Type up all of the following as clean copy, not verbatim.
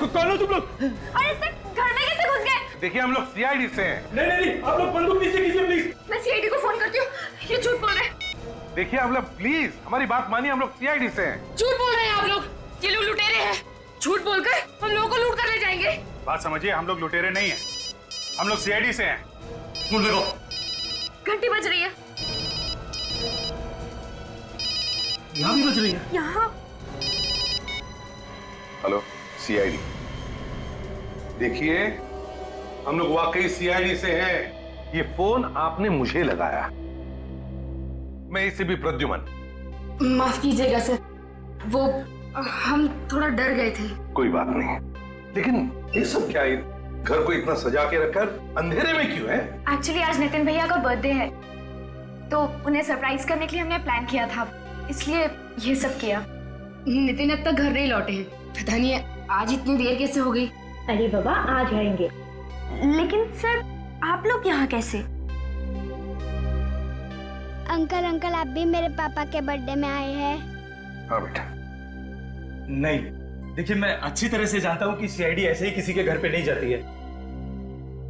कौन हो तुम लोग? अरे सर, घर में कैसे घुस गए? देखिए हम लोग सीआईडी से हैं। नहीं, आप लोग बंदूक नीचे कीजिए प्लीज। मैं सीआईडी को फोन करती हूँ। ये झूठ बोल रहे हैं। देखिए हम लोग प्लीज हमारी बात मानिए, हम लोग सीआईडी से हैं। झूठ बोल रहे हैं आप लोग। ये लोग लुटेरे हैं। झूठ बोलकर हम लोगों को लूट कर ले जाएंगे। बात समझिए, हम लोग लुटेरे नहीं हैं, हम लोग सीआईडी से हैं। सुन देखो, घंटी बज रही है। यहाँ भी बज रही है। यहाँ हेलो सीआईडी, देखिए हम लोग वाकई सीआईडी से हैं। ये फोन आपने मुझे लगाया। मैं इससे भी प्रद्युमन। माफ कीजिएगा सर, वो हम थोड़ा डर गए थे। कोई बात नहीं, लेकिन ये सब क्या है? घर को इतना सजा के रखकर अंधेरे में क्यों है? एक्चुअली आज नितिन भैया का बर्थडे है, तो उन्हें सरप्राइज करने के लिए हमने प्लान किया था, इसलिए ये सब किया। नितिन अब तक घर नहीं लौटे हैं, पता नहीं आज इतनी देर कैसे हो गई। अरे बाबा आ जाएंगे। लेकिन सर आप लोग यहाँ कैसे? अंकल आप भी मेरे पापा के बर्थडे में आए हैं? हाँ बेटा। नहीं, देखिए मैं अच्छी तरह से जानता हूँ कि सीआईडी ऐसे ही किसी के घर पे नहीं जाती है।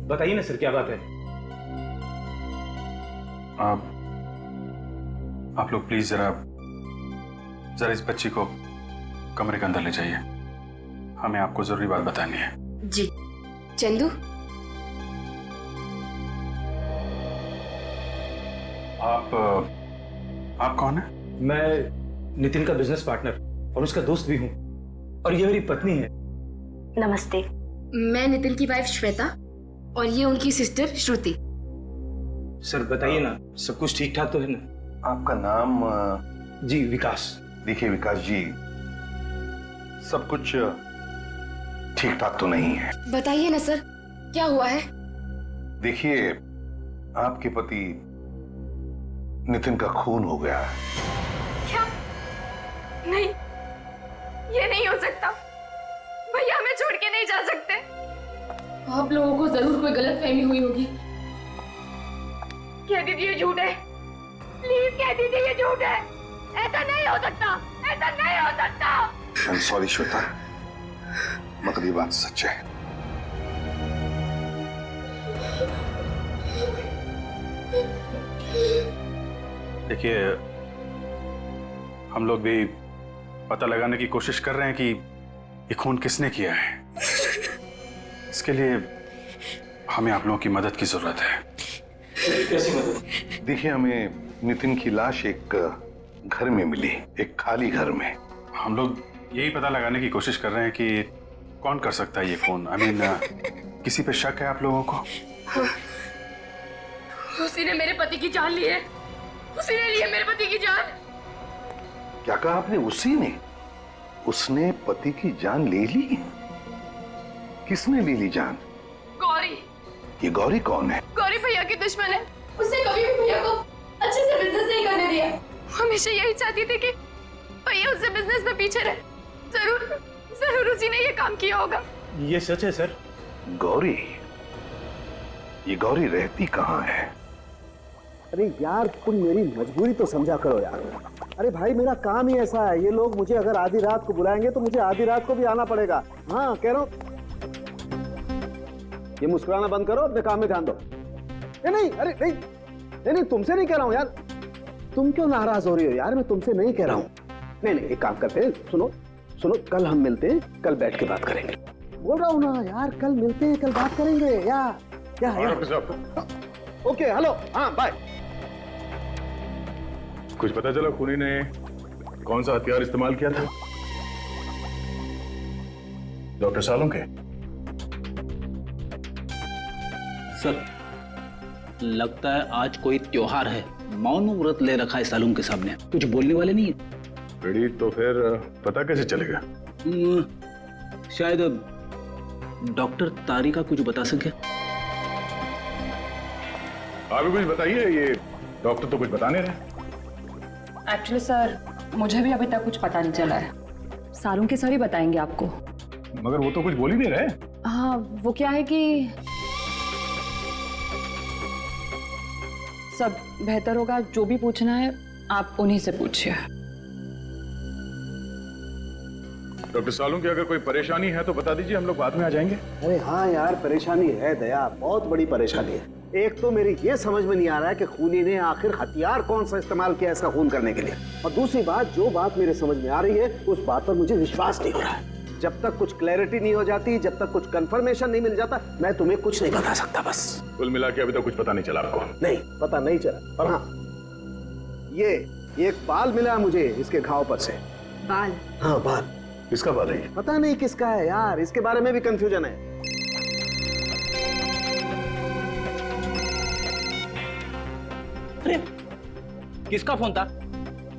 बताइए ना सर, क्या बात है? आप लोग प्लीज जरा इस बच्ची को कमरे के अंदर ले जाइए, हमें आपको जरूरी बात बतानी है। जी। चंदू, आप कौन है? मैं नितिन का बिजनेस पार्टनर और उसका दोस्त भी हूँ, और ये मेरी पत्नी है। नमस्ते। मैं नितिन की वाइफ श्वेता और ये उनकी सिस्टर श्रुति। सर बताइए ना, सब कुछ ठीक ठाक तो है ना? आपका नाम? जी विकास। देखिए विकास जी, सब कुछ ठीक ठाक तो नहीं है। बताइए ना सर, क्या हुआ है? देखिए आपके पति नितिन का खून हो गया है। क्या? नहीं, ये नहीं हो सकता। भैया हमें छोड़ के नहीं जा सकते। आप लोगों को जरूर कोई गलतफहमी हुई होगी। कह दीजिए ये झूठ है, प्लीज कह दीजिए ये झूठ है। ऐसा नहीं हो सकता, ऐसा नहीं हो सकता। आई एम सॉरी श्वेता, मगर ये बात सच है। देखिए हम लोग भी पता लगाने की कोशिश कर रहे हैं कि ये खून किसने किया है। इसके लिए हमें आप लोगों की मदद की जरूरत है। कैसी मदद? देखिए हमें नितिन की लाश एक घर में मिली, एक खाली घर में। हम लोग यही पता लगाने की कोशिश कर रहे हैं कि कौन कर सकता है ये खून। आई मीन किसी पे शक है आप लोगों को? उसी ने मेरे पति की जान ली है। उसी ने ली है मेरे पति की जान। क्या कहा आपने? उसी ने? उसने पति की जान ले ली? किसने ले ली जान? गौरी। ये गौरी कौन है? गौरी भैया की दुश्मन है। उसने कभी भी भैया को अच्छे से बिजनेस नहीं करने दिया। हमेशा यही चाहती थी कि भैया उससे बिजनेस में पीछे रहे। जरूर उसी ने ये काम किया होगा। ये सच है सर? गौरी? ये गौरी रहती कहाँ है? अरे यार तुम मेरी मजबूरी तो समझा करो यार। अरे भाई मेरा काम ही ऐसा है, ये लोग मुझे अगर आधी रात को बुलाएंगे तो मुझे आधी रात को भी आना पड़ेगा। हाँ कह रहा हूँ, ये मुस्कुराना बंद करो, अपने काम में ध्यान दो। नहीं अरे नहीं तुमसे नहीं कह रहा हूँ यार। तुम क्यों नाराज हो रही हो यार? मैं तुमसे नहीं कह रहा हूँ। नहीं एक काम करते हैं, सुनो कल हम मिलते हैं, कल बैठ के बात करेंगे। बोल रहा हूँ ना यार, कल मिलते हैं, कल बात करेंगे यार। ओके हेलो, हाँ बाय। कुछ पता चला खूनी ने कौन सा हथियार इस्तेमाल किया था? डॉक्टर सालुंके? सर लगता है आज कोई त्योहार है, मौन व्रत ले रखा है सालुंके साहब ने, कुछ बोलने वाले नहीं है। रेडी, तो फिर पता कैसे चलेगा? शायद डॉक्टर तारिका कुछ बता सके। आप भी कुछ बताइए, ये डॉक्टर तो कुछ बता नहीं रहे। एक्चुअली सर मुझे भी अभी तक कुछ पता नहीं चला है। सालुंके सर ही बताएंगे आपको। मगर वो तो कुछ बोल ही नहीं रहे। हाँ वो क्या है कि सब बेहतर होगा, जो भी पूछना है आप उन्हीं से पूछिए। डॉक्टर सालू की अगर कोई परेशानी है तो बता दीजिए, हम लोग बाद में आ जाएंगे। अरे हाँ यार, परेशानी है दया, बहुत बड़ी परेशानी है। एक तो मेरी ये समझ में नहीं आ रहा है कि खूनी ने आखिर हथियार कौन सा इस्तेमाल किया इसका खून करने के लिए, और दूसरी बात, जो बात मेरे समझ में आ रही है उस बात पर मुझे विश्वास नहीं हो रहा है। जब तक कुछ क्लैरिटी नहीं हो जाती, जब तक कुछ कंफर्मेशन नहीं मिल जाता, मैं तुम्हें कुछ नहीं बता सकता। बस कुल मिला के अभी तक कुछ पता नहीं चला आपको? नहीं, पता नहीं चला। पर हाँ, ये एक बाल मिला मुझे इसके घाव पर से। बाल? हाँ बाल। किसका बाल है? पता नहीं किसका है यार, इसके बारे में भी कंफ्यूजन है। अरे किसका फोन था?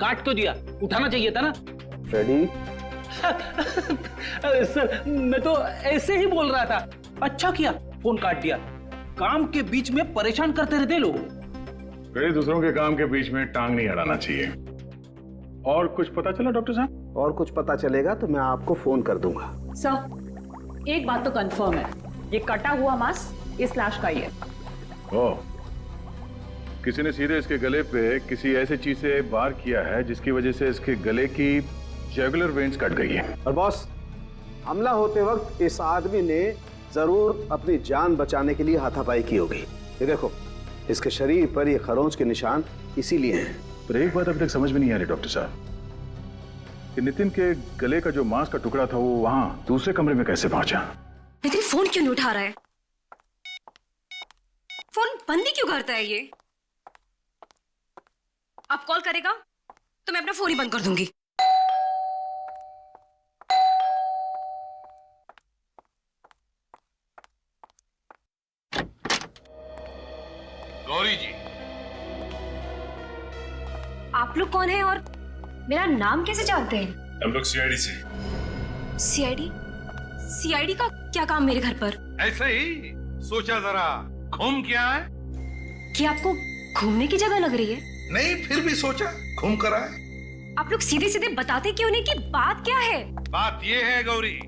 काट क्यों दिया? उठाना चाहिए था ना। फ्रेडी, सर मैं तो ऐसे ही बोल रहा था। अच्छा किया फोन काट दिया, काम के बीच में परेशान करते रहते लोग। कई दूसरों के काम के बीच में टांग नहीं अड़ाना चाहिए। और कुछ पता चला डॉक्टर साहब? और कुछ पता चलेगा तो मैं आपको फोन कर दूंगा। सर एक बात तो कंफर्म है, ये कटा हुआ मांस इस लाश का ही है। ओह, किसी ने सीधे इसके गले पे किसी ऐसी चीज से वार किया है जिसकी वजह से इसके गले की जुगुलर वेन्स कट गई है। और बॉस, हमला होते वक्त इस आदमी ने जरूर अपनी जान बचाने के लिए हाथापाई की होगी। ये देखो, इसके शरीर पर ये खरोंच के निशान इसीलिए हैं। पर एक बात अभी तक समझ में नहीं आ रही डॉक्टर साहब, कि नितिन के गले का जो मांस का टुकड़ा था वो वहां दूसरे कमरे में कैसे पहुंचा? नितिन फोन क्यों नहीं उठा रहा है? फोन बंद ही क्यों करता है ये? अब कॉल करेगा तो मैं अपना फोन ही बंद कर दूंगी। गौरी जी, आप लोग कौन हैं और मेरा नाम कैसे जानते हैं? हम लोग सीआईडी से। सीआईडी? सीआईडी का क्या काम मेरे घर पर? ऐसे ही सोचा जरा घूम के आए। कि आपको घूमने की जगह लग रही है? नहीं, फिर भी सोचा घूम कर आए। आप लोग सीधे सीधे बताते क्यों नहीं कि बात क्या है? बात ये है गौरी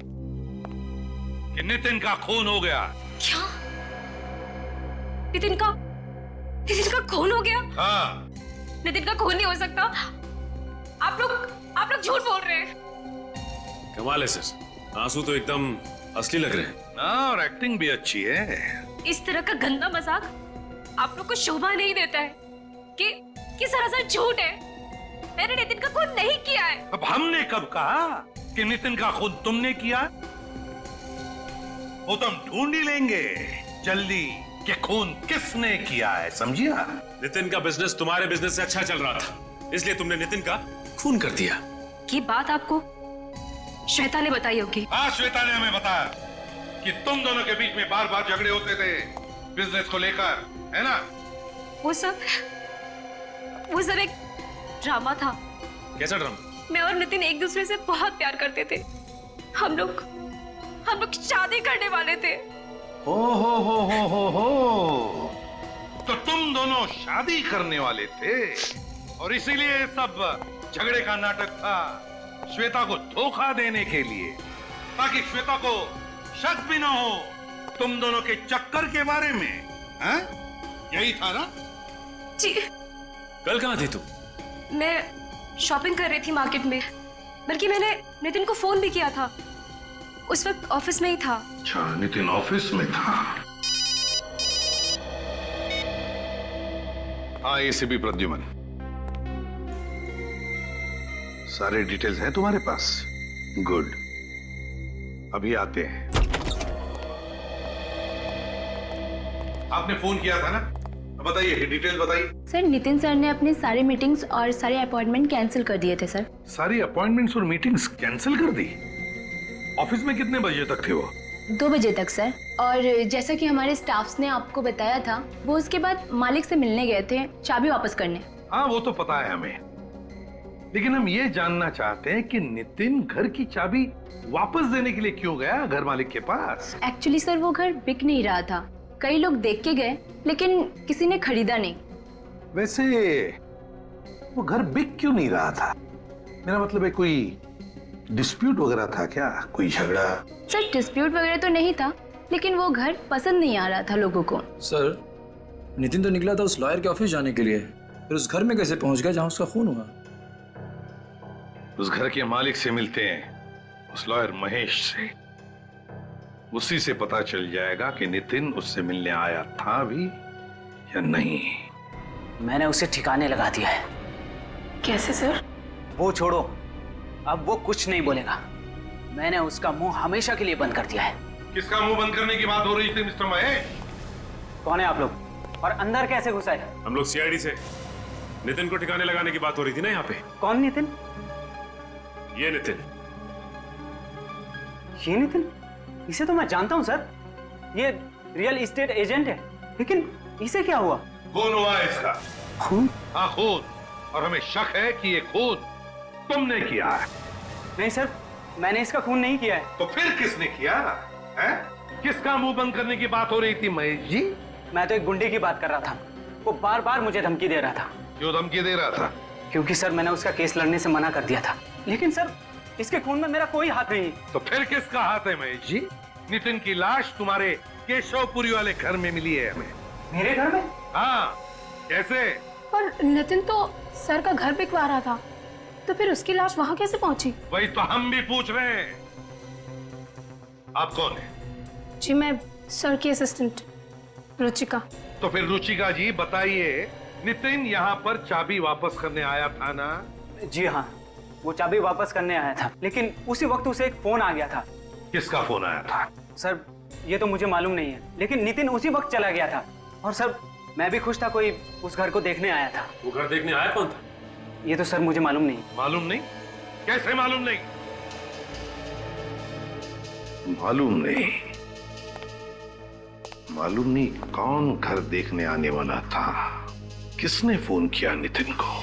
कि नितिन का खून हो गया। क्या? नितिन का खून हो गया? हाँ। नितिन का खून नहीं हो सकता। आप लोग झूठ बोल रहे हैं। कमाल है सर, आंसू तो एकदम असली लग रहे हैं। ना, और एक्टिंग भी अच्छी है। इस तरह का गंदा मजाक आप लोग को शोभा नहीं देता है कि सरासर झूठ है। मैंने नितिन का खून नहीं किया है। अब हमने कब कहा कि नितिन का खून तुमने किया? वो तो हम ढूंढ ही लेंगे जल्दी कि खून किसने किया है, समझिया? नितिन का बिजनेस तुम्हारे बिजनेस से अच्छा चल रहा था, इसलिए तुमने नितिन का खून कर दिया। ये बात आपको श्वेता ने बताई होगी। हाँ, श्वेता ने हमें बताया कि तुम दोनों के बीच में बार बार झगड़े होते थे बिजनेस को लेकर, है ना? वो सब एक ड्रामा था। कैसा ड्रामा? मैं और नितिन एक दूसरे से बहुत प्यार करते थे। हम लोग शादी करने वाले थे। हो। तो तुम दोनों शादी करने वाले थे और इसीलिए सब झगड़े का नाटक था, श्वेता को धोखा देने के लिए, ताकि श्वेता को शक भी ना हो तुम दोनों के चक्कर के बारे में। हैं? यही था ना? जी। कल कहाँ थी तू? मैं शॉपिंग कर रही थी मार्केट में, बल्कि मैंने नितिन को फोन भी किया था। उस वक्त ऑफिस में ही था। अच्छा, नितिन ऑफिस में था। हाँ, एसीपी प्रद्युमन, सारे डिटेल्स हैं तुम्हारे पास? गुड, अभी आते हैं। आपने फोन किया था ना? बताइए, डिटेल बताइए। सर, नितिन सर ने अपने सारे मीटिंग्स और सारे अपॉइंटमेंट कैंसिल कर दिए थे सर। सारी अपॉइंटमेंट्स और मीटिंग्स कैंसिल कर दी? ऑफिस में कितने बजे तक थे वो? 2 बजे तक सर। और जैसा कि हमारे स्टाफ्स ने आपको बताया था, वो उसके बाद मालिक से मिलने गए थे चाबी वापस करने। हाँ, वो तो पता है हमें, लेकिन हम ये जानना चाहते हैं कि नितिन घर की चाबी वापस देने के लिए क्यों गया घर मालिक के पास? एक्चुअली सर, वो घर बिक नहीं रहा था। कई लोग देख के गए, लेकिन किसी ने खरीदा नहीं। वैसे वो घर बिक क्यों नहीं रहा था? मेरा मतलब है, कोई डिस्प्यूट वगैरह था क्या? कोई झगड़ा? सर, डिस्प्यूट वगैरह तो नहीं था, लेकिन वो घर पसंद नहीं आ रहा था लोगों को। सर, नितिन तो निकला था उस लॉयर के ऑफिस जाने के लिए, फिर उस घर में कैसे पहुंच गया जहां उसका खून हुआ? उस घर के मालिक से मिलते हैं उस लॉयर महेश से। उसी से पता चल जाएगा कि नितिन उससे मिलने आया था भी या नहीं। मैंने उसे ठिकाने लगा दिया है। कैसे सर? वो छोड़ो, अब वो कुछ नहीं बोलेगा। मैंने उसका मुंह हमेशा के लिए बंद कर दिया है। किसका मुंह बंद करने की बात हो रही थी मिस्टर महेश? कौन है आप लोग और अंदर कैसे घुसा है? हम लोग सीआईडी से। नितिन को ठिकाने लगाने की बात हो रही थी ना यहाँ पे। कौन नितिन? ये नितिन। ये नितिन? इसे तो मैं जानता हूँ सर, ये रियल एस्टेट एजेंट है, लेकिन इसे क्या हुआ? खून हुआ है इसका। खून? हाँ खून, और हमें शक है कि ये खून तुमने किया है। नहीं सर, मैंने इसका खून नहीं किया है। तो फिर किसने किया है? किसका मुंह बंद करने की बात हो रही थी महेश जी? मैं तो एक गुंडे की बात कर रहा था। वो बार बार मुझे धमकी दे रहा था। क्यों धमकी दे रहा था? क्योंकि सर मैंने उसका केस लड़ने से मना कर दिया था। लेकिन सर इसके खून में मेरा कोई हाथ नहीं। तो फिर किसका हाथ है महेश जी? नितिन की लाश तुम्हारे केशवपुरी वाले घर में मिली है हमें। मेरे घर में? हाँ। कैसे? पर नितिन तो सर का घर बिकवा रहा था, तो फिर उसकी लाश वहां कैसे पहुंची? वही तो हम भी पूछ रहे हैं। आप कौन है? जी मैं सर की असिस्टेंट रुचिका। तो फिर रुचिका जी बताइए, नितिन यहाँ पर चाबी वापस करने आया था ना? जी हाँ, वो चाबी वापस करने आया था, लेकिन उसी वक्त उसे एक फोन आ गया था। किसका फोन आया था? सर ये तो मुझे मालूम नहीं है, लेकिन नितिन उसी वक्त चला गया था। और सर मैं भी खुश था, कोई उस घर को देखने आया था। वो घर देखने आया कौन था? ये तो सर मुझे मालूम नहीं। मालूम नहीं? कैसे मालूम नहीं? मालूम नहीं? मालूम नहीं कौन घर देखने आने वाला था? किसने फोन किया नितिन को?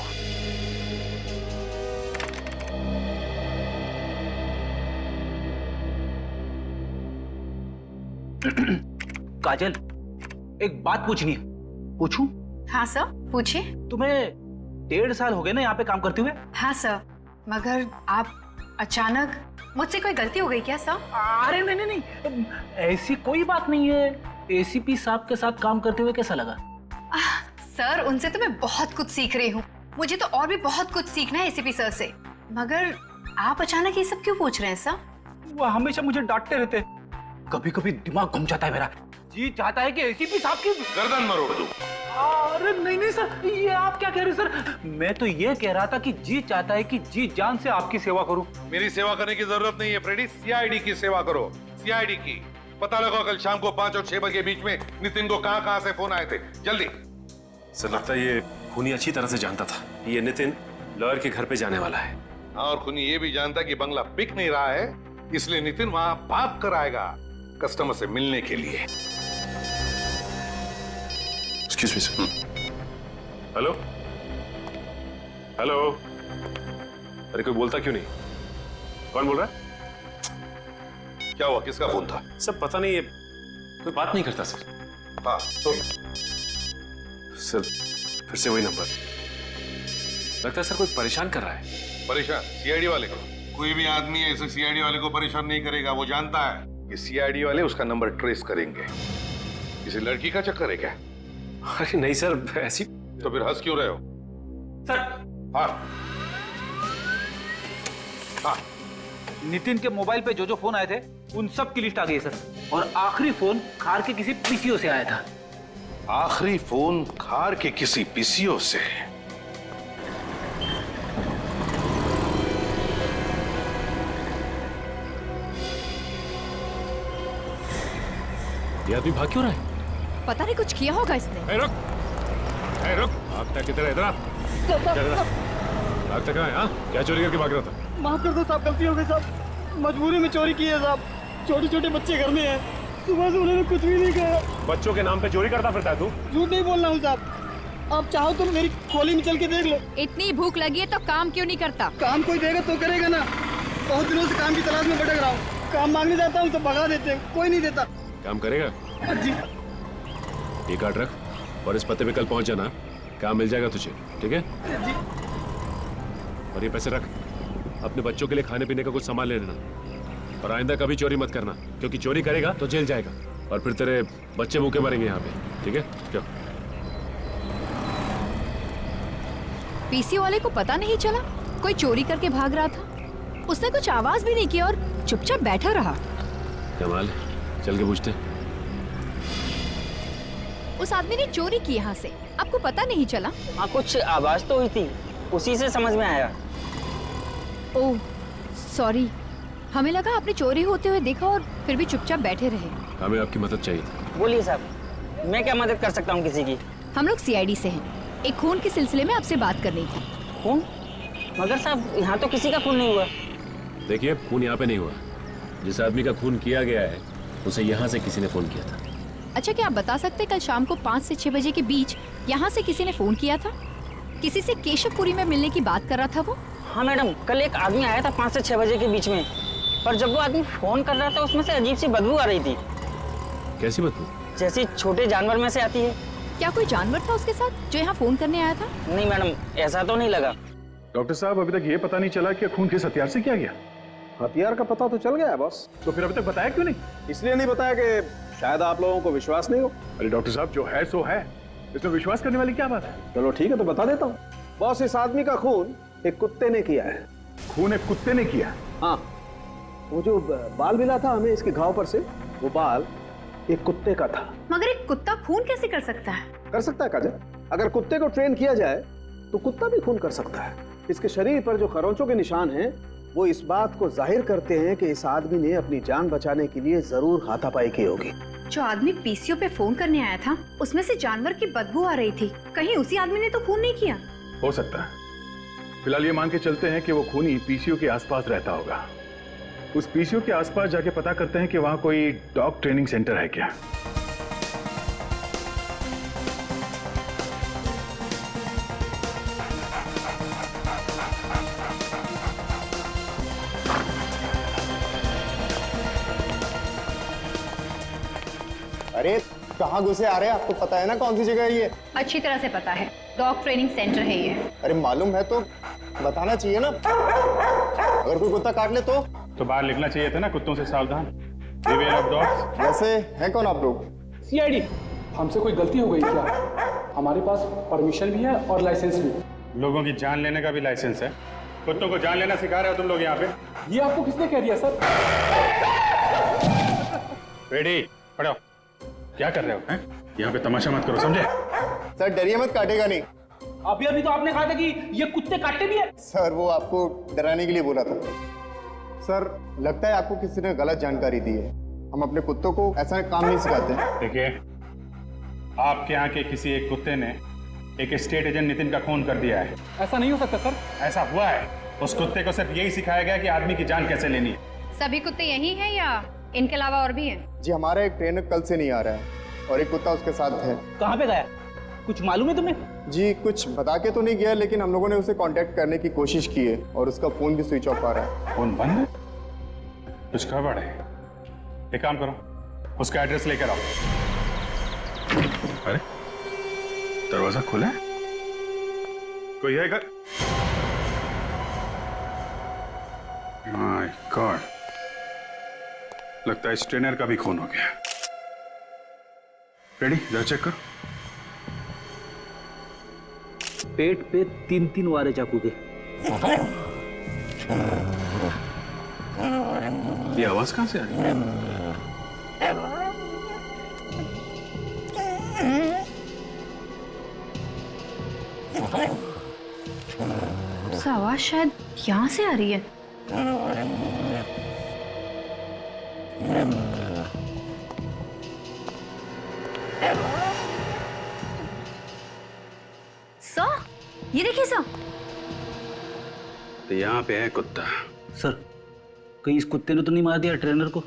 काजल, एक बात पूछनी है। पूछूं? हाँ सर पूछिए। तुम्हें 1.5 साल हो गए ना यहाँ पे काम करते हुए? हाँ सर, मगर आप अचानक, मुझसे कोई गलती हो गई क्या सर? अरे नहीं नहीं नहीं, ऐसी कोई बात नहीं है। एसीपी साहब के साथ काम करते हुए कैसा लगा? सर उनसे तो मैं बहुत कुछ सीख रही हूँ। मुझे तो और भी बहुत कुछ सीखना है एसीपी सर से। मगर आप अचानक ये सब क्यों पूछ रहे हैं सर? वो हमेशा मुझे डांटते रहते, कभी कभी दिमाग घूम जाता है मेरा। जी चाहता है कि एसीपी साहब की गर्दन मरोड़ दूं। अरे नहीं नहीं सर, ये आप क्या कह रहे हैं सर? मैं तो ये कह रहा था कि जी चाहता है कि जी जान से आपकी सेवा करूं। मेरी सेवा करने की जरूरत नहीं है फ्रेडी, सीआईडी की सेवा करो। सीआईडी की पता लगाओ कल शाम को 5 और 6 बजे के बीच में नितिन को कहां से फोन आए थे। जल्दी। सर लगता है ये खूनी अच्छी तरह से जानता था ये नितिन लॉयर के घर पे जाने वाला है। और खूनी ये भी जानता कि बंगला बिक नहीं रहा है, इसलिए नितिन वहां भाग कर आएगा कस्टमर से मिलने के लिए। Excuse me sir. Hello hello, अरे कोई बोलता क्यों नहीं? कौन बोल रहा है? क्या हुआ? किसका फोन था? सब पता नहीं, ये कोई बात नहीं करता सर। हाँ तो सर फिर से वही नंबर। लगता है सर कोई परेशान कर रहा है। परेशान? सीआईडी वाले को? कोई भी आदमी ऐसे सीआईडी वाले को परेशान नहीं करेगा। वो जानता है कि सीआईडी वाले उसका नंबर ट्रेस करेंगे। किसी लड़की का चक्कर है क्या? अरे नहीं सर, ऐसी। तो फिर हंस क्यों रहे हो? सर हाँ हाँ, नितिन के मोबाइल पे जो जो फोन आए थे उन सब की लिस्ट आ गई है सर। और आखिरी फोन खार के किसी पीसीओ से आया था। आखिरी फोन खार के किसी पीसीओ से? ये आदमी भाग क्यों रहा है? पता नहीं कुछ किया होगा इसने। रुक भागता किधर है? इधर भागता कहाँ है? हाँ क्या चोरी करके भाग रहा था? माफ कर दो साहब, गलती हो गई साहब। मजबूरी में चोरी की है साहब। छोटे छोटे बच्चे घर में हैं। सुबह से उन्होंने कुछ भी नहीं कहा। बच्चों के नाम पे चोरी करता फिरता है तू? झूठ नहीं बोल रहा हूँ साहब। आप चाहो तो मेरी खोली में चल के देख लो। इतनी भूख लगी है तो काम क्यों नहीं करता? काम कोई देगा तो करेगा ना। बहुत दिनों से काम की तलाश में भटक रहा हूँ। काम मांगने जाता हूँ तो भगा देते हैं, कोई नहीं देता। काम करेगा? जी। ये कार्ड रख और इस पते पे कल पहुंच जाना, काम मिल जाएगा तुझे, ठीक है? जी। और ये पैसे रख, अपने बच्चों के लिए खाने पीने का कुछ सामान ले लेना। और आइंदा कभी चोरी मत करना, क्योंकि चोरी करेगा तो जेल जाएगा और फिर तेरे बच्चे भूखे मरेंगे यहाँ पे, ठीक है? क्यों? पीसी वाले को पता नहीं चला कोई चोरी करके भाग रहा था? उसने कुछ आवाज भी नहीं की और चुपचाप बैठा रहा। कमाल है, चल के पूछते हैं। उस आदमी ने चोरी की यहाँ से, आपको पता नहीं चला? हाँ, कुछ आवाज तो हुई थी, उसी से समझ में आया। ओह सॉरी, हमें लगा आपने चोरी होते हुए देखा और फिर भी चुपचाप बैठे रहे। हमें आपकी मदद चाहिए थी। बोलिए साहब, मैं क्या मदद कर सकता हूँ किसी की? हम लोग सीआईडी से हैं, एक खून के सिलसिले में आपसे बात करनी थी। खून? मगर साहब यहाँ तो किसी का खून नहीं हुआ। देखिए, खून यहाँ पे नहीं हुआ। जिस आदमी का खून किया गया है उसे यहाँ से किसी ने फोन किया था। अच्छा, क्या आप बता सकते कल शाम को 5 से 6 बजे के बीच यहाँ से किसी ने फोन किया था? किसी से केशवपुरी में मिलने की बात कर रहा था वो? हाँ मैडम, कल एक आदमी आया था 5 से 6 बजे के बीच में, पर जब वो आदमी फोन कर रहा था उसमें से अजीब सी बदबू आ रही थी। कैसी बदबू? जैसी छोटे जानवर में से आती है। क्या कोई जानवर था उसके साथ जो यहाँ फोन करने आया था? नहीं मैडम, ऐसा तो नहीं लगा। डॉक्टर साहब, अभी तक ये पता नहीं चला कि खून किस हथियार से किया गया। हथियार का पता तो चल गया है बॉस। तो फिर अभी तक बताया क्यों नहीं? इसलिए नहीं बताया कि शायद आप लोगों को विश्वास नहीं हो। अरे डॉक्टर साहब, जो है सो है, इसमें विश्वास करने वाली क्या बात है? चलो ठीक है, तो बता देता हूँ। बॉस, इस आदमी का खून एक कुत्ते ने किया है। खून एक कुत्ते ने किया? हाँ, वो जो बाल मिला था हमें इसके घाव पर से, वो बाल एक कुत्ते का था। मगर एक कुत्ता खून कैसे कर सकता है? कर सकता है काजल, अगर कुत्ते को ट्रेन किया जाए तो कुत्ता भी खून कर सकता है। इसके शरीर पर जो खरोंचों के निशान हैं वो इस बात को जाहिर करते हैं कि इस आदमी ने अपनी जान बचाने के लिए जरूर हाथापाई की होगी। जो आदमी पीसीओ पे फोन करने आया था उसमें से जानवर की बदबू आ रही थी, कहीं उसी आदमी ने तो खून नहीं किया? हो सकता है। फिलहाल ये मान के चलते हैं कि वो खूनी पीसीओ के आसपास रहता होगा। उस पीसीओ के आसपास जाके पता करते हैं कि वहां कोई डॉग ट्रेनिंग सेंटर है क्या। अरे कहाँ घुसे आ रहे हैं? आपको पता है ना कौन सी जगह है ये? अच्छी तरह से पता है, डॉग ट्रेनिंग सेंटर है ये। अरे मालूम है तो बताना चाहिए ना, अगर कोई कुत्ता काट ले तो बाहर लिखना चाहिए था ना, कुत्तों से सावधान, बिवेयर ऑफ डॉग्स। वैसे है कौन आप लोग? सीआईडी। हमसे कोई गलती हो गई क्या? हमारे पास परमिशन भी है और लाइसेंस भी। लोगों की जान लेने का भी लाइसेंस है। कुत्तों को जान लेना सिखा रहे हो तुम लोग यहाँ पे? ये आपको किसने कह दिया सर? रेडी, खड़ो। क्या कर रहे हो हैं? यहाँ पे तमाशा मत करो, समझे? सर डरिए मत, काटेगा नहीं। अभी तो आपने कहा था कि ये कुत्ते काटते भी है। सर वो आपको डराने के लिए बोला था। सर लगता है आपको किसी ने गलत जानकारी दी है। हम अपने कुत्तों को ऐसा काम नहीं सिखाते। देखिए, आपके यहाँ के किसी एक कुत्ते ने एक स्टेट एजेंट नितिन का खून कर दिया है। ऐसा नहीं हो सकता सर। ऐसा हुआ है। उस कुत्ते को सिर्फ यही सिखाया गया कि आदमी की जान कैसे लेनी है। सभी कुत्ते यही हैं या इनके अलावा और भी हैं? जी हमारा एक ट्रेनर कल से नहीं आ रहा है और एक कुत्ता उसके साथ है। कहाँ पे गया? कुछ मालूम है तुम्हें? जी कुछ बता के तो नहीं गया, लेकिन हम लोगों ने उसे कांटेक्ट करने की कोशिश की है और उसका फोन भी स्विच ऑफ आ रहा है। फोन बंद है? कुछ गड़बड़ है। एक काम करो, उसका एड्रेस लेकर आओ। अरे दरवाजा खुला है, कोई है घर? माय गॉड, लगता है इस ट्रेनर का भी खून हो गया। रेडी, जरा चेक करो। पेट पे 3-3 वारे चाकू के। ये आवाज कहां से आ रही है? आवाज शायद यहाँ से आ रही है। सर, ये देखिए सर। तो यहाँ पे है कुत्ता। सर, कहीं इस कुत्ते ने तो नहीं मार दिया ट्रेनर को?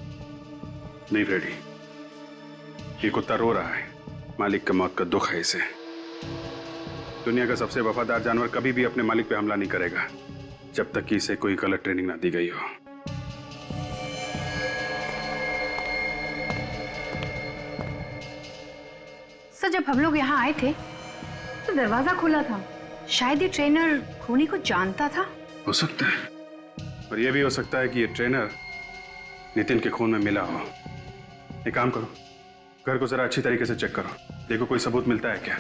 नहीं फ्रेडी, ये कुत्ता रो रहा है। मालिक का मौत का दुख है इसे। दुनिया का सबसे वफादार जानवर कभी भी अपने मालिक पे हमला नहीं करेगा जब तक कि इसे कोई गलत ट्रेनिंग ना दी गई हो। सर, जब हम लोग यहाँ आए थे तो दरवाजा खुला था। शायद ये ट्रेनर खूनी को जानता था। हो सकता है, और यह भी हो सकता है कि ये ट्रेनर नितिन के खून में मिला हो। एक काम करो, घर को जरा अच्छी तरीके से चेक करो, देखो कोई सबूत मिलता है क्या।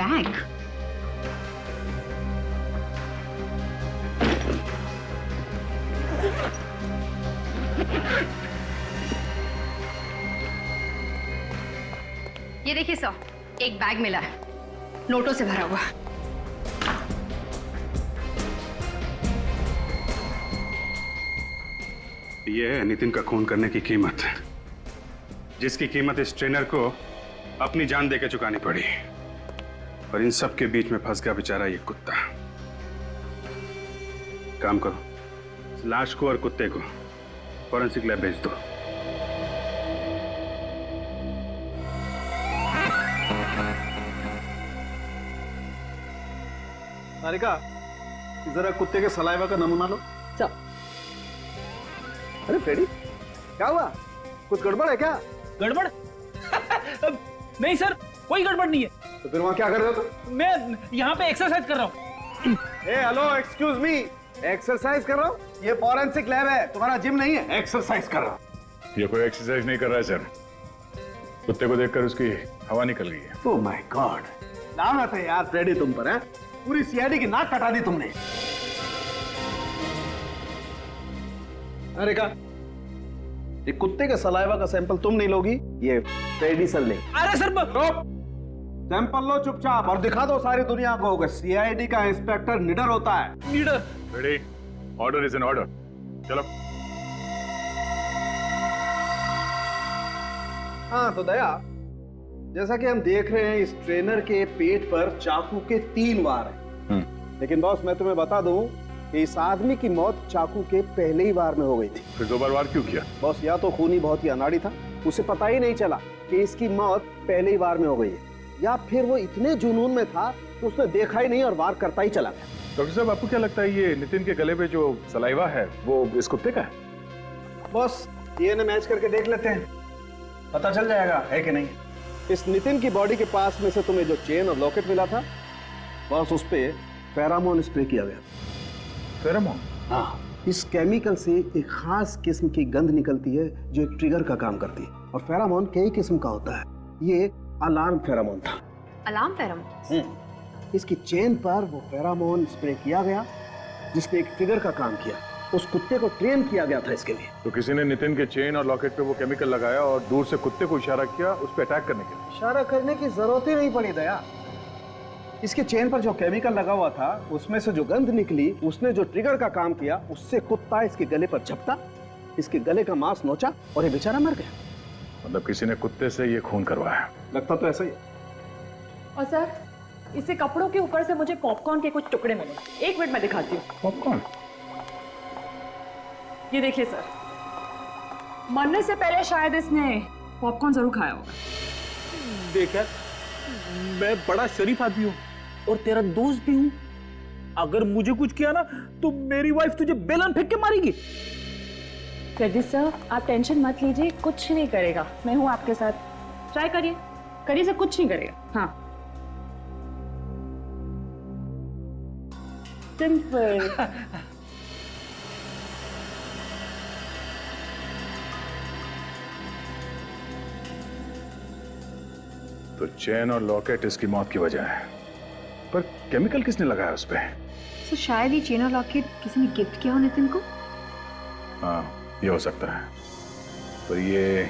बैग। ये देखिए सर, एक बैग मिला है, नोटों से भरा हुआ। यह है नितिन का खून करने की कीमत, जिसकी कीमत इस ट्रेनर को अपनी जान देकर चुकानी पड़ी। और इन सब के बीच में फंस गया बेचारा ये कुत्ता। काम करो, लाश को और कुत्ते को फॉरेंसिक लैब भेज दो। सारिका, जरा कुत्ते के सलाइवा का नमूना लो। अरे फ्रेडी, क्या हुआ? कुछ गड़बड़ है क्या? गड़बड़? नहीं सर, कोई गड़बड़ नहीं है। तो फिर वहां क्या कर रहे हो तुम? मैं यहाँ पे एक्सरसाइज कर रहा हूँ। हेलो, एक्सक्यूज मी, एक्सरसाइज कर रहा हूँ? ये फॉरेंसिक लैब है, तुम्हारा जिम नहीं है। एक्सरसाइज कर रहा हूँ। ये कोई एक्सरसाइज नहीं कर रहा है सर। कुत्ते को देखकर उसकी हवा निकल गई है। ओह माय गॉड, लानत है यार फ्रेडी तुम पर, है? पूरी सीआईडी की नाक कटा दी तुमने। अरे का ये कुत्ते के सलाइवा का सैंपल तुम नहीं लोगी, ये फ्रेडी सर ले। अरे सर, सैंपल लो चुपचाप और दिखा दो सारी दुनिया को कि सीआईडी का इंस्पेक्टर निडर होता है। निडर? Ready, order is an order. चलो। हाँ तो दया, जैसा कि हम देख रहे हैं इस ट्रेनर के पेट पर चाकू के 3 वार हैं। लेकिन बॉस, मैं तुम्हें बता दूं कि इस आदमी की मौत चाकू के पहले ही वार में हो गई थी। फिर 2 बार वार क्यों किया? बॉस, या तो खूनी बहुत ही अनाड़ी था, उसे पता ही नहीं चला कि इसकी मौत पहले ही वार में हो गई है, या फिर वो इतने जुनून में था कि उसने देखा ही नहीं और वार करता ही चला गया। डॉक्टर साहब, आपको क्या लगता है ये नितिन के गले पे जो सलाइवा है वो इस कुत्ते का है? बॉस, डीएनए मैच करके देख लेते हैं, पता चल जाएगा है कि नहीं। इस नितिन की बॉडी के पास में से तुम्हें जो चेन और लॉकेट मिला था, बॉस, उस पे फेरामोन स्प्रे किया गया। फेरामोन? हाँ, इस केमिकल से एक खास किस्म की गंध निकलती है जो एक ट्रिगर का काम करती है। और फेरामोन कई किस्म का होता है, ये अलार्म फेरामोन था। Alarm pheromone? इसकी चेन पर वो फेरामोन स्प्रे किया गया जिसने एक ट्रिगर का काम किया। उस कुत्ते को ट्रेन किया गया था इसके लिए। तो किसी ने नितिन के चेन और लॉकेट पे वो केमिकल लगाया और दूर से कुत्ते को इशारा किया उस पर अटैक करने के लिए। इशारा करने की जरूरत ही नहीं पड़ी दया। इसके चेन पर जो केमिकल लगा हुआ था उसमें से जो गंध निकली, उसने जो ट्रिगर का काम किया, उससे कुत्ता इसके गले पर झपटा, इसके गले का मांस नोचा और ये बेचारा मर गया। मतलब किसी ने कुत्ते से ये खून करवाया? लगता तो ऐसा ही। और सर, इसे कपड़ों के ऊपर से मुझे पॉपकॉर्न के कुछ टुकड़े मिले। 1 मिनट में दिखाती हूँ। पॉपकॉर्न? ये देखिए सर, मरने से पहले शायद इसने पॉपकॉर्न जरूर खाया होगा। देख यार, मैं बड़ा शरीफ आदमी हूँ और तेरा दोस्त भी हूँ। अगर मुझे कुछ किया ना तो मेरी वाइफ तुझे बेलन फेंक के मारेगी। फ्रेडी सर, आप टेंशन मत लीजिए, कुछ नहीं करेगा। मैं हूँ आपके साथ, ट्राई करिए, करिए सर, कुछ नहीं करेगा। हाँ, सिंपल। तो चेन और लॉकेट इसकी मौत की वजह है, पर केमिकल किसने लगाया उस पे? तो शायद ये चेन और लॉकेट किसी ने गिफ्ट किया हो नितिन को। हाँ, ये हो सकता है, पर ये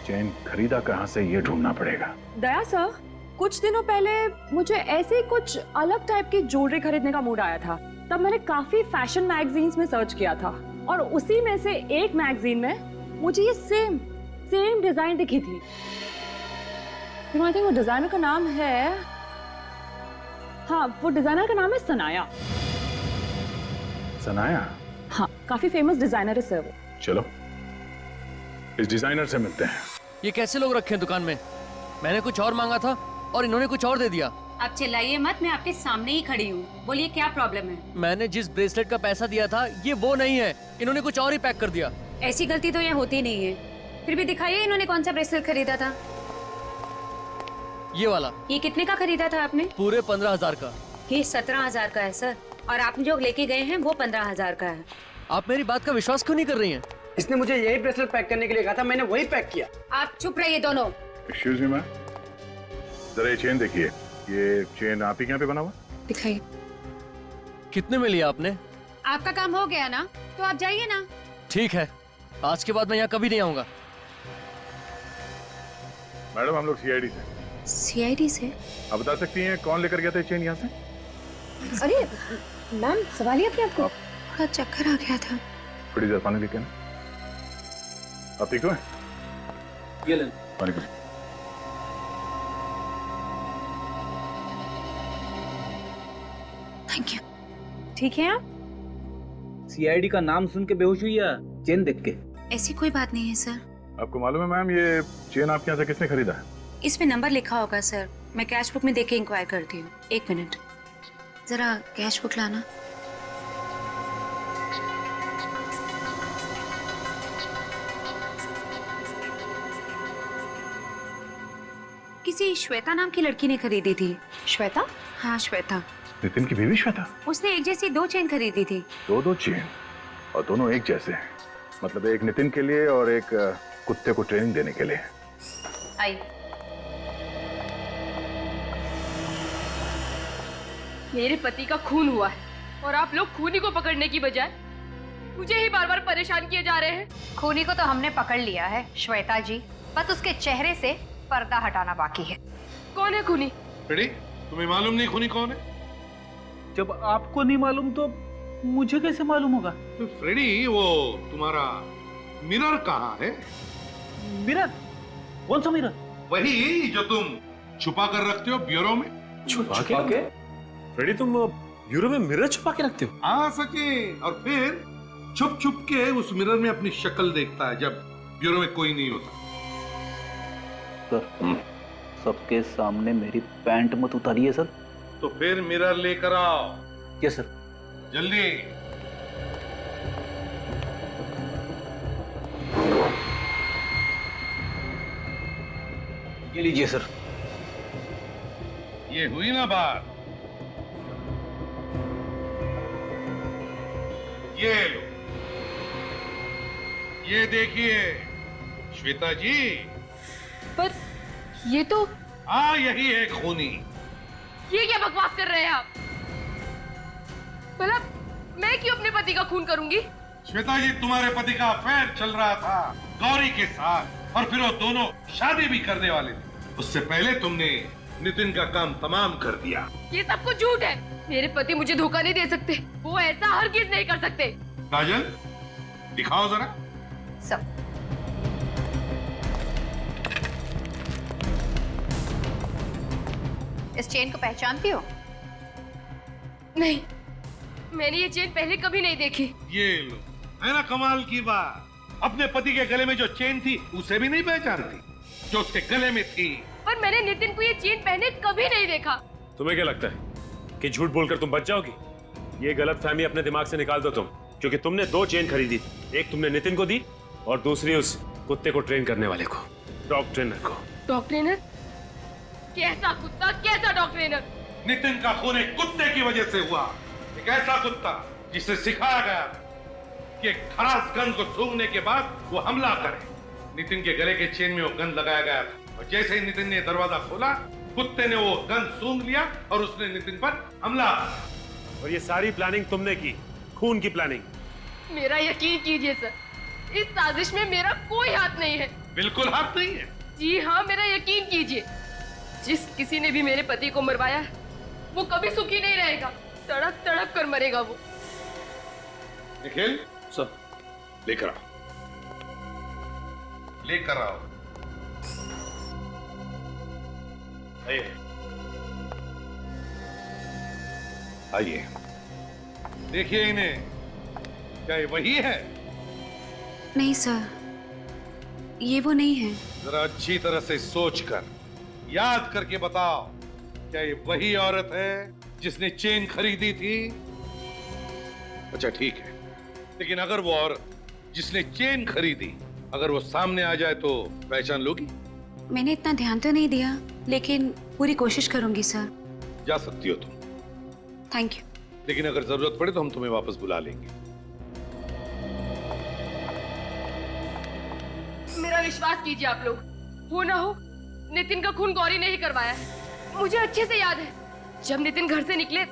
चेन खरीदा कहाँ से ये ढूंढना पड़ेगा। दया सर, कुछ दिनों पहले मुझे ऐसे ही कुछ अलग टाइप की ज्वेलरी खरीदने का मूड आया था। तब मैंने काफी फैशन मैगजीन्स में सर्च किया था और उसी में से एक मैगजीन में मुझे ये सेम डिजाइन दिखी थी। आई थिंक वो डिजाइनर का नाम है, हाँ, वो डिजाइनर का नाम है सनाया। सनाया? हाँ, काफी फेमस डिजाइनर है सर वो। चलो इस डिजाइनर से मिलते हैं। ये कैसे लोग रखे हैं दुकान में? मैंने कुछ और मांगा था और इन्होंने कुछ और दे दिया। आप चिल्लाइए मत, मैं आपके सामने ही खड़ी हूँ। बोलिए क्या प्रॉब्लम है? मैंने जिस ब्रेसलेट का पैसा दिया था ये वो नहीं है, इन्होंने कुछ और ही पैक कर दिया। ऐसी गलती तो यहाँ होती नहीं है। फिर भी दिखाइए इन्होंने कौन सा ब्रेसलेट खरीदा था। ये वाला। ये कितने का खरीदा था आपने? पूरे 15,000 का। ये 17,000 का है सर, और आप जो लेके गए हैं वो 15,000 का है। आप मेरी बात का विश्वास क्यों नहीं कर रही हैं? इसने मुझे यही ब्रेसलेट पैक करने के लिए कहा था, मैंने वही पैक किया। आप चुप रहिए दोनों। एक्सक्यूज मी मैम, जरा ये चेन देखिए। ये चेन आप ही के यहाँ पे बना हुआ? दिखाइए। कितने में लिया आपने? आपका काम हो गया ना, तो आप जाइए ना। ठीक है, आज के बाद मैं यहाँ कभी नहीं आऊंगा। मैडम हम लोग सीआईडी से। सीआईडी से? आप बता सकती हैं कौन लेकर गया था चेन यहाँ से? अरे मैम, सवालिया क्या आपको? थोड़ा चक्कर आ गया था। थोड़ी देर पानी लेके ना। आप ठीक हो? ये ले पानी पी। Thank you. ठीक है आप? सीआईडी का नाम सुन के बेहोश हुई या चेन देख के? ऐसी कोई बात नहीं है सर। आपको मालूम है मैम ये चेन आपके यहाँ से किसने खरीदा है? इसमें नंबर लिखा होगा सर, मैं कैश बुक में देख के इंक्वायर करती हूँ। 1 मिनट, जरा कैश बुक लाना। किसी श्वेता नाम की लड़की ने खरीदी थी। श्वेता? हाँ श्वेता। नितिन की बीवी श्वेता? उसने एक जैसी 2 चेन खरीदी थी। दो चेन और दोनों एक जैसे हैं। मतलब एक नितिन के लिए और एक कुत्ते को ट्रेनिंग देने के लिए। आई। मेरे पति का खून हुआ है और आप लोग खूनी को पकड़ने की बजाय मुझे ही बार बार परेशान किए जा रहे हैं। खूनी को तो हमने पकड़ लिया है श्वेता जी, बस उसके चेहरे से पर्दा हटाना बाकी है। कौन है खूनी? फ्रेडी, तुम्हें मालूम नहीं खूनी कौन है? जब आपको नहीं मालूम तो मुझे कैसे मालूम होगा? तो फ्रेडी, वो तुम्हारा मिरर कहाँ है? मिरर? कौन सा मिरर? वही जो तुम छुपा कर रखते हो ब्यूरो में। छुपा के? फ्रेडी तुम ब्यूरो में मिरर छुपा के रखते हो? हाँ सचिन, और फिर छुप छुप के उस मिरर में अपनी शक्ल देखता है जब ब्यूरो में कोई नहीं होता। सर, सबके सामने मेरी पैंट मत उतारिए सर। तो फिर मिरर लेकर आओ। Yes sir. जल्दी। ये लीजिए सर। ये हुई ना बात। ये लो, ये देखिए श्वेता जी। पर ये तो। हाँ यही है खूनी। ये क्या बकवास कर रहे हैं आप? भला मैं क्यों अपने पति का खून करूंगी? श्वेता जी, तुम्हारे पति का अफेयर चल रहा था गौरी के साथ और फिर वो दोनों शादी भी करने वाले थे। उससे पहले तुमने नितिन का काम तमाम कर दिया। ये सब कुछ झूठ है। मेरे पति मुझे धोखा नहीं दे सकते, वो ऐसा हरगिज नहीं कर सकते। काजल, दिखाओ जरा। सब इस चेन को पहचानती हो? नहीं, मैंने ये चेन पहले कभी नहीं देखी। ये लो, है ना कमाल की बात। अपने पति के गले में जो चेन थी उसे भी नहीं पहचानती जो उसके गले में थी। पर मैंने नितिन को ये चेन पहने कभी नहीं देखा। तुम्हें क्या लगता है कि झूठ बोलकर तुम बच जाओगी? ये गलतफहमी अपने दिमाग से निकाल दो तुम, क्योंकि तुमने 2 चेन खरीदी थी। एक तुमने नितिन को दी और दूसरी उस कुत्ते को ट्रेन करने वाले को, डॉग ट्रेनर को। Dog trainer? कैसा कुत्ता, कैसा डॉग ट्रेनर? नितिन का खून एक कुत्ते की वजह से हुआ। एक ऐसा कुत्ता जिसे सिखाया गया कि एक खरास गंध को सूंघने के बाद वो हमला करे। नितिन के गले के चेन में वो गंध लगाया गया था और जैसे ही नितिन ने दरवाजा खोला, कुत्ते ने वो गंध सूंघ लिया और उसने नितिन पर हमला किया। और ये सारी प्लानिंग तुमने की, खून की प्लानिंग। मेरा यकीन कीजिए सर, इस साजिश में मेरा कोई हाथ नहीं है। बिल्कुल हाथ नहीं है? जी हाँ, मेरा यकीन कीजिए। जिस किसी ने भी मेरे पति को मरवाया है, वो कभी सुखी नहीं रहेगा। तड़प तड़प कर मरेगा वो। निखिल सर, लेकर आओ, लेकर आओ। आइए, देखिए इन्हें। क्या ये वही है? नहीं सर, ये वो नहीं है। जरा अच्छी तरह से सोचकर याद करके बताओ, क्या ये वही औरत है जिसने चेन खरीदी थी? अच्छा ठीक है, लेकिन अगर वो औरत जिसने चेन खरीदी अगर वो सामने आ जाए तो पहचान लोगी? मैंने इतना ध्यान तो नहीं दिया, लेकिन पूरी कोशिश करूंगी सर। जा सकती हो तुम, थैंक यू। लेकिन अगर जरूरत पड़े तो हम तुम्हें वापस बुला लेंगे। मेरा विश्वास कीजिए आप लोग, हो ना हो नितिन का खून गौरी ने ही करवाया है। मुझे अच्छे से याद है, जब नितिन घर से निकले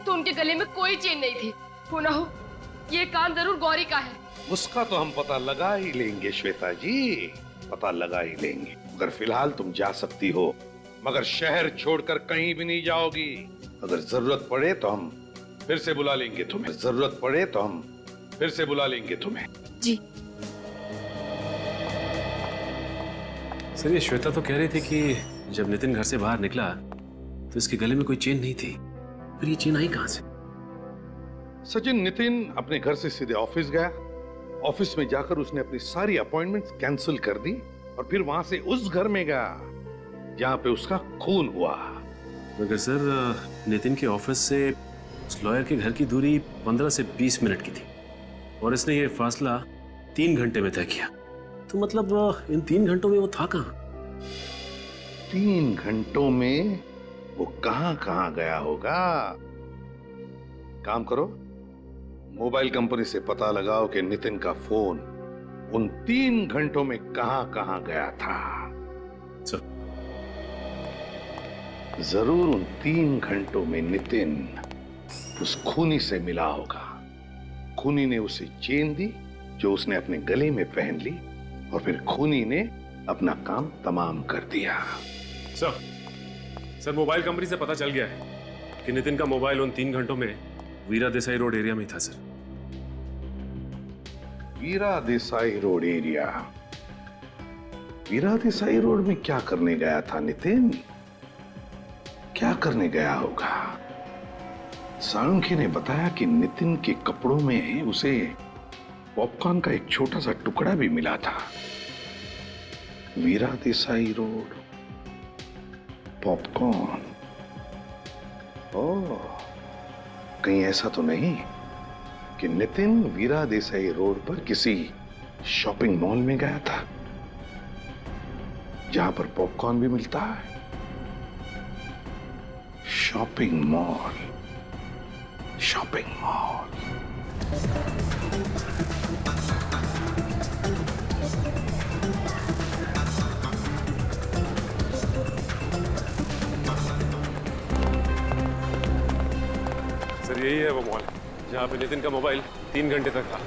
तो उनके गले में कोई चेन नहीं थी। हो ना हो ये काम जरूर गौरी का है। उसका तो हम पता लगा ही लेंगे श्वेता जी, पता लगा ही लेंगे। अगर फिलहाल तुम जा सकती हो, मगर शहर छोड़कर कहीं भी नहीं जाओगी। अगर जरूरत पड़े तो हम फिर से बुला लेंगे तुम्हें, जरूरत पड़े तो हम फिर से बुला लेंगे तुम्हें। जी सर, ये श्वेता तो कह रही थी कि जब नितिन घर से बाहर निकला तो इसके गले में कोई चेन नहीं थी, फिर ये चेन आई कहां से? सचिन, नितिन अपने घर से सीधे ऑफिस गया। ऑफिस में जाकर उसने अपनी सारी अपॉइंटमेंट्स कैंसिल कर दी और फिर वहां से उस घर में गया जहां पे उसका खून हुआ। मगर सर, नितिन के ऑफिस से उस लॉयर के घर की दूरी 15 से 20 मिनट की थी और इसने ये फासला 3 घंटे में तय किया। तो मतलब इन 3 घंटों में वो था कहां? 3 घंटों में वो कहां गया होगा? काम करो, मोबाइल कंपनी से पता लगाओ कि नितिन का फोन उन 3 घंटों में कहां गया था। जरूर उन 3 घंटों में नितिन उस खूनी से मिला होगा। खूनी ने उसे चेन दी जो उसने अपने गले में पहन ली और फिर खूनी ने अपना काम तमाम कर दिया। सर, मोबाइल कंपनी से पता चल गया है कि नितिन का मोबाइल उन 3 घंटों में वीरा देसाई रोड एरिया में था। सर, वीरा देसाई रोड एरिया? वीरा देसाई रोड में क्या करने गया था नितिन? क्या करने गया होगा? साळुंखे ने बताया कि नितिन के कपड़ों में उसे पॉपकॉर्न का एक छोटा सा टुकड़ा भी मिला था। वीरा देसाई रोड, पॉपकॉर्न। ओह, कहीं ऐसा तो नहीं कि नितिन वीरा देसाई रोड पर किसी शॉपिंग मॉल में गया था जहां पर पॉपकॉर्न भी मिलता है? Shopping mall, shopping mall. Sir, यही है वो मॉल जहाँ पे नितिन का मोबाइल 3 घंटे तक था।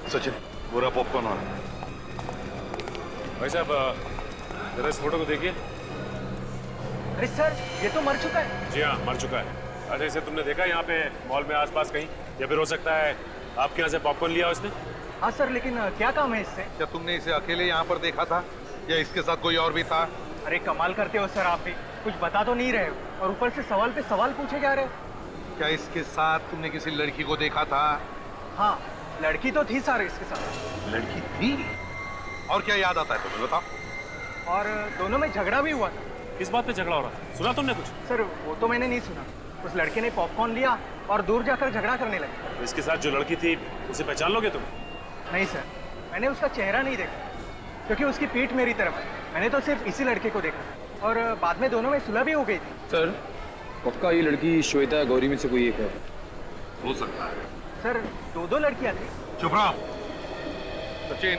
सचिन, पूरा पॉपकॉर्न वाला। भाई साहब, जरा इस फोटो को देखिए। अरे सर, ये तो मर चुका है। जी हाँ, मर चुका है। अच्छा, इसे तुमने देखा यहाँ पे मॉल में आसपास कहीं? या फिर हो सकता है आपके यहाँ से पॉपकॉर्न लिया उसने? हाँ सर, लेकिन क्या काम है इससे? क्या तुमने इसे अकेले यहाँ पर देखा था या इसके साथ कोई और भी था? अरे कमाल करते हो सर, आप भी कुछ बता तो नहीं रहे हो और ऊपर से सवाल पे सवाल पूछे जा रहे हो। क्या इसके साथ तुमने किसी लड़की को देखा था? हाँ, लड़की तो थी सर इसके साथ। लड़की थी? और क्या याद आता है तुम्हें, बताओ? और दोनों में झगड़ा भी हुआ था। किस बात पे झगड़ा हो रहा था? सुना तुमने कुछ? सर, वो तो मैंने नहीं सुना। उस लड़के ने पॉपकॉर्न लिया और दूर जाकर झगड़ा करने लगे। इसके साथ जो लड़की थी उसे पहचान लोगे तुम? नहीं सर, मैंने उसका चेहरा नहीं देखा क्योंकि उसकी पीठ मेरी तरफ है। मैंने तो सिर्फ इसी लड़के को देखा और बाद में दोनों में सुलह भी हो गई थी। सर, पक्का ये लड़की श्वेता गौरी में से कोई एक है? हो सकता है सर, 2 लड़कियां थी। चुप रहो सचिन।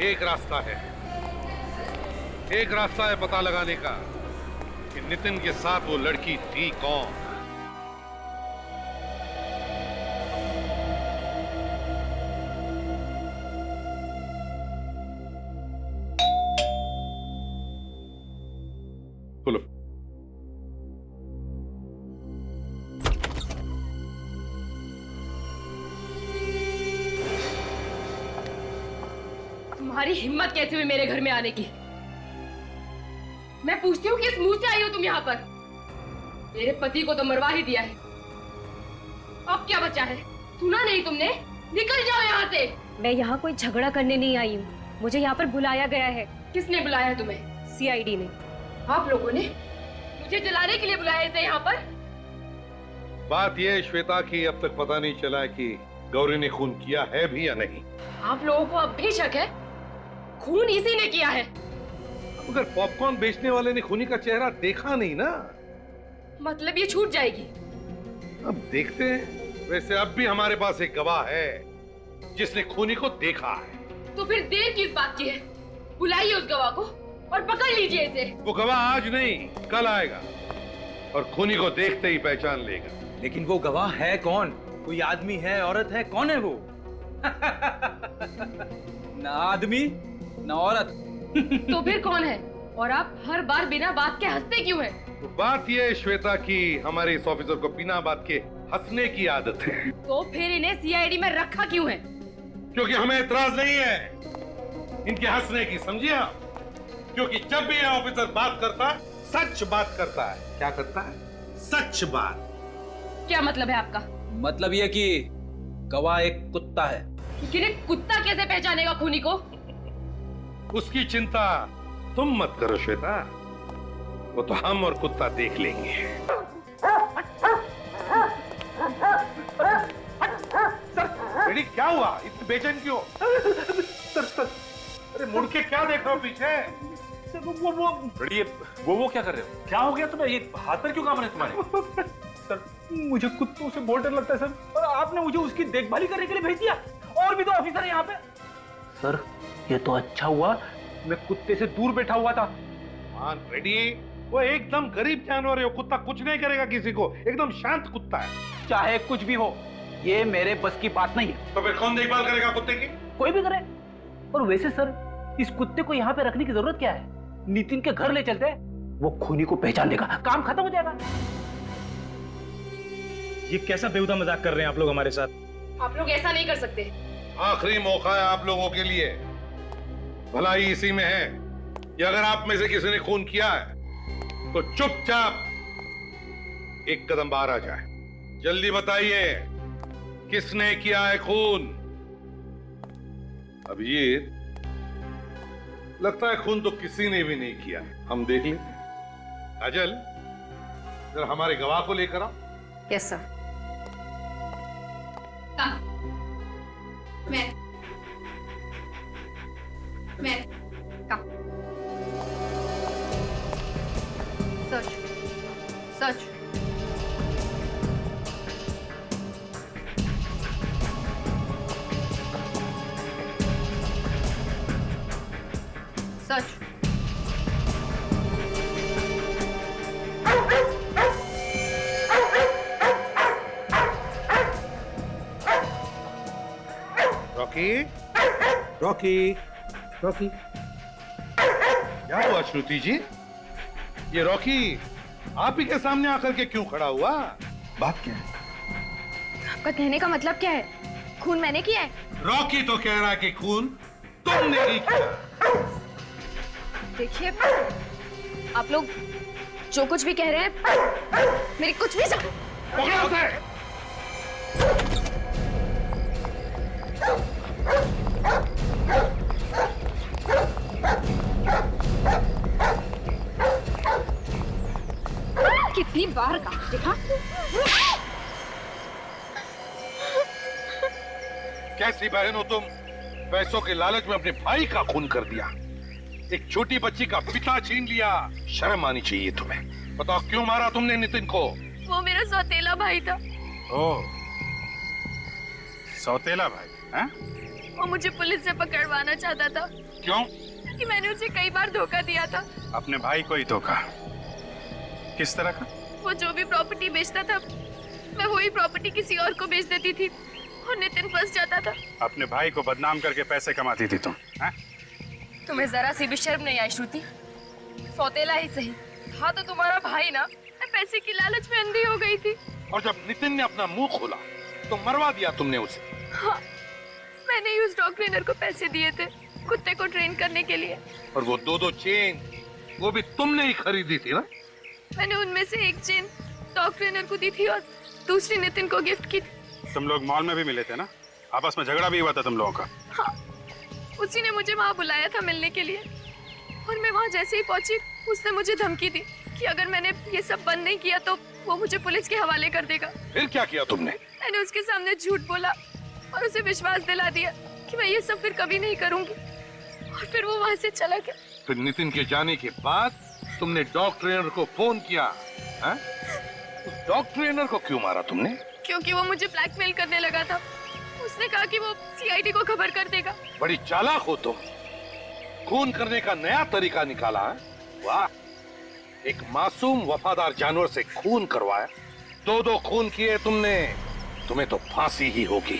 एक रास्ता है पता लगाने का कि नितिन के साथ वो लड़की थी कौन। बोलो। तुम्हारी हिम्मत कैसे हुई मेरे घर में आने की? मैं पूछती हूँ किस मुंह से आई हो तुम यहाँ पर? मेरे पति को तो मरवा ही दिया है, अब क्या बचा है? सुना नहीं तुमने? निकल जाओ यहाँ से। मैं यहाँ कोई झगड़ा करने नहीं आई हूँ, मुझे यहाँ पर बुलाया गया है। किसने बुलाया है तुम्हें? CID ने। आप लोगों ने मुझे जलाने के लिए बुलाया इसे यहाँ पर? बात यह है श्वेता की अब तक पता नहीं चला है कि गौरी ने खून किया है भी या नहीं। आप लोगों को अब भी शक है? खून इसी ने किया है। मगर पॉपकॉर्न बेचने वाले ने खूनी का चेहरा देखा नहीं ना। मतलब ये छूट जाएगी? अब देखते हैं। वैसे अब भी हमारे पास एक गवाह है जिसने खूनी को देखा है। तो फिर देर किस बात की है? बुलाइए उस गवाह को और पकड़ लीजिए इसे। वो गवाह आज नहीं कल आएगा और खूनी को देखते ही पहचान लेगा। लेकिन वो गवाह है कौन? कोई आदमी है, औरत है, कौन है वो? ना आदमी ना औरत। तो फिर कौन है? और आप हर बार बिना बात के हंसते क्यों हैं? तो बात यह है श्वेता की हमारे इस ऑफिसर को बिना बात के हंसने की आदत है। तो फिर इन्हें सीआईडी में रखा क्यों है? क्योंकि हमें इतराज नहीं है इनके हंसने की, समझिए आप? क्योंकि जब भी यह ऑफिसर बात करता है सच बात करता है। क्या करता है? सच बात। क्या मतलब है आपका? मतलब यह कि गवाह एक कुत्ता है। लेकिन कुत्ता कैसे पहचानेगा खूनी को? उसकी चिंता तुम मत करो श्वेता, वो तो हम और कुत्ता देख लेंगे। बेटी क्या हुआ? इतनी बेचैन क्यों? सर अरे मुड़ के क्या देख रहे हो पीछे? सर वो क्या कर रहे हो? क्या हो गया तुम्हें? ये हाथ पर क्यों काम रहे तुम्हारे? सर मुझे कुत्तों से बहुत डर लगता है सर, और आपने मुझे उसकी देखभाल करने के लिए भेज दिया। और भी तो ऑफिसर है यहाँ पे। सर ये तो अच्छा हुआ मैं कुत्ते से दूर बैठा हुआ था। मान रेडी, वो एकदम गरीब जानवर है, वो कुत्ता कुछ नहीं करेगा किसी को, एकदम शांत कुत्ता है। चाहे कुछ भी हो, ये मेरे बस की बात नहीं है। तो फिर कौन देखभाल करेगा कुत्ते की? कोई भी करे। और वैसे सर इस कुत्ते को यहाँ पे रखने की जरूरत क्या है? नितिन के घर ले चलते हैं, वो खूनी को पहचान लेगा, काम खत्म हो जाएगा। ये कैसा बेहुदा मजाक कर रहे हैं आप लोग हमारे साथ? आप लोग ऐसा नहीं कर सकते। आखिरी मौका है आप लोगों के लिए, भलाई इसी में है। कि अगर आप में से किसी ने खून किया है तो चुपचाप एक कदम बाहर आ जाए। जल्दी बताइए किसने किया है खून? अभिजीत, लगता है खून तो किसी ने भी नहीं किया। हम देख लेते हैं। काजल, जरा हमारे गवाह को लेकर आओ। Yes sir. मैं सच सच सच रॉकी, रॉकी, रॉकी, क्या हुआ श्रुति जी? ये रॉकी आप ही के सामने आकर के क्यों खड़ा हुआ? बात क्या है? आपका कहने का मतलब क्या है? खून मैंने किया है? रॉकी तो कह रहा है कि खून तुमने ही किया। देखिए, आप लोग जो कुछ भी कह रहे हैं मेरी कुछ भी पकड़ो उसे। कितनी बार कहा देखा? कैसी बहन हो तुम? पैसों के लालच में अपने भाई का खून कर दिया, एक छोटी बच्ची का पिता छीन लिया। शर्म आनी चाहिए तुम्हें। बताओ क्यों मारा तुमने नितिन को? वो मेरा सौतेला भाई था। ओह, सौतेला भाई हैं? वो मुझे पुलिस से पकड़वाना चाहता था। क्यों? कि मैंने उसे कई बार धोखा दिया था। अपने भाई को ही धोखा? किस तरह का? वो जो भी प्रॉपर्टी बेचता था मैं वही प्रॉपर्टी किसी और को बेच देती थी और नितिन फंस जाता था। अपने भाई को बदनाम करके पैसे कमाती थी तुम हैं? तुम्हें जरा सी भी शर्म नहीं आई श्रुति? सौतेला ही सही था तो तुम्हारा भाई ना। मैं पैसे की लालच में अंधी हो गई थी। और जब नितिन ने अपना मुंह खोला तो मरवा दिया तुमने उसे। हाँ, मैंने ही उस डॉग ट्रेनर को पैसे दिए थे कुत्ते को ट्रेन करने के लिए। और वो दो चेन वो भी तुमने ही खरीदी थी ना? मैंने उनमें से एक चेन डॉग ट्रेनर को दी थी और दूसरी नितिन को गिफ्ट की थी। तुम लोग मॉल में भी मिले थे ना? आपस में झगड़ा भी हुआ था तुम लोगों का? हाँ, उसी ने मुझे वहाँ बुलाया था मिलने के लिए और मैं वहाँ जैसे ही पहुंची उसने मुझे धमकी दी कि अगर मैंने ये सब बंद नहीं किया तो वो मुझे पुलिस के हवाले कर देगा। फिर क्या किया तुमने? मैंने उसके सामने झूठ बोला और उसे विश्वास दिला दिया कि मैं ये सब फिर कभी नहीं करूंगी और फिर वो वहाँ से चला गया। फिर नितिन के जाने के बाद तुमने डॉग ट्रेनर को फोन किया है? उस डॉग ट्रेनर को क्यों मारा तुमने? क्योंकि वो मुझे ब्लैकमेल करने लगा था। उसने कहा कि वो सीआईडी को खबर कर देगा। बड़ी चालाक हो तुम। खून करने का नया तरीका निकाला है। वाह, एक मासूम वफादार जानवर से खून करवाया, 2-2 खून किए तुमने, तुम्हें तो फांसी ही होगी।